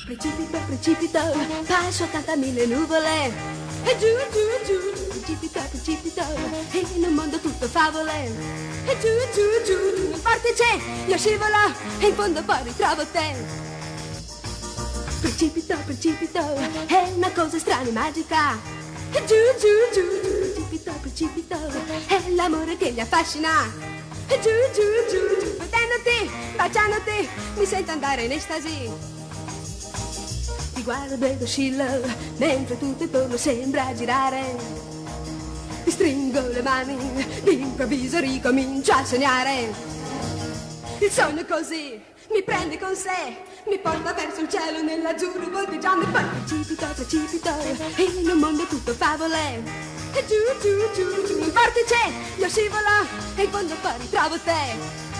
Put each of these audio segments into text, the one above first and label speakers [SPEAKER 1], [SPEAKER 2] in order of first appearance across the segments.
[SPEAKER 1] Precipito, precipito, passo 80.000 nuvole. E giù, giù, giù, precipito, precipito, e in un mondo tutto favole. E giù, giù, giù, nel vortice io scivolo e in fondo poi ritrovo te. Precipito, precipito, è una cosa strana e magica. E giù, giù, giù, precipito, precipito, è l'amore che mi affascina. E giù, giù, giù, giù, vedendoti, baciandoti, mi sento andare in estasi. Ti guardo ed oscillo, mentre tutto intorno sembra girare. Ti stringo le mani, d'improvviso ricomincio a sognare. Il sogno così mi prende con sé, mi porta verso il cielo nell'azzurro volteggiando. E poi precipito, precipito, in un mondo tutto favole. E giù, giù, giù, giù, nel vortice io scivolo e in fondo poi ritrovo te.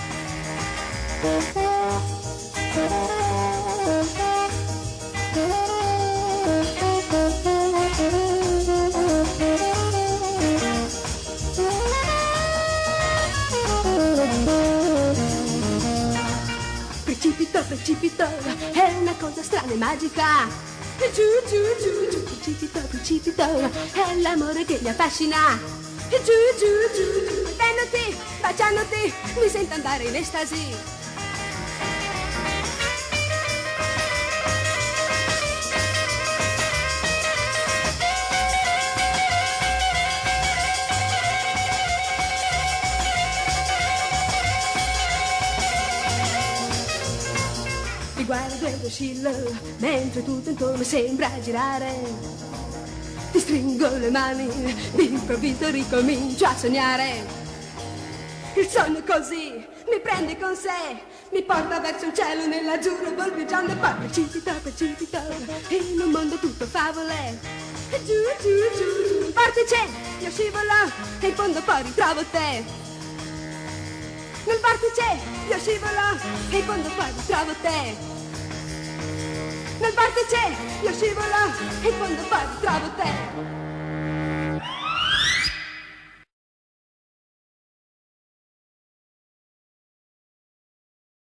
[SPEAKER 1] Precipito, precipito, è una cosa strana e magica. E giù, giù, giù, giù, precipito, precipito, è l'amore che mi affascina. E giù, giù, giù, giù, vedendoti, baciandoti, mi sento andare in estasi. Ti guardo ed oscillo, mentre tutto intorno sembra girare. Ti stringo le mani, d'improvviso ricomincio a sognare. Il sogno così mi prende con sé, mi porta verso il cielo nell'azzurro volteggiando. E poi precipito, precipito, in un mondo tutto favole. E giù, giù, giù, giù, nel vortice io scivolo e in fondo poi ritrovo te. Nel vortice io scivolo e in fondo poi ritrovo te. Nel vortice io scivolo e in fondo poi ritrovo te.